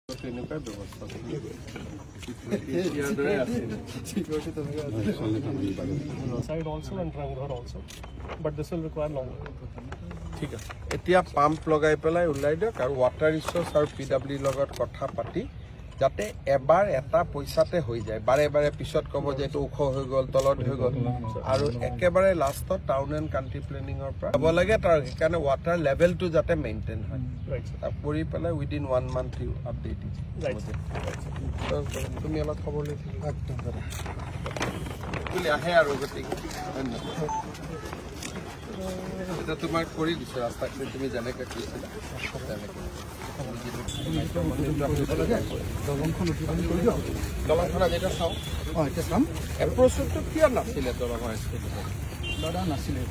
Side also and Rangghar also, but this will require long work. ঠিক আছে এতিয়া pump লগাই পেলাই উলাই দিয়ক আৰু ওয়াটাৰ ৰিসোৰ্স আৰু পিডব্লিউ লগত কথা পাতি যাতে এবাৰ এটা পইচাতে হৈ যায় বাৰে বাৰে পিছত কব যে এটো উখ হৈ গল তলত হৈ গল আৰু একেবাৰে লাষ্টত টাউন এণ্ড কান্ট্ৰি প্লেনিংৰ পৰা হ'ব লাগে তাৰ কাৰণে ওয়াটাৰ লেভেলটো যাতে মেইনটেইন হয় কৰি পেলাই within 1 month you update it তুমি অলপ খবৰ লৈছিলা একদম তুলি আহে আৰু গতি এটা তোমাক কৰি দিছে ৰাস্তাত তুমি জানেকে কৈছিলা জানেকে দলংখন যেটা চাও এটা চাম এপ্ৰোচটো কি নাছিলে দলংখন দাদা নাছিলে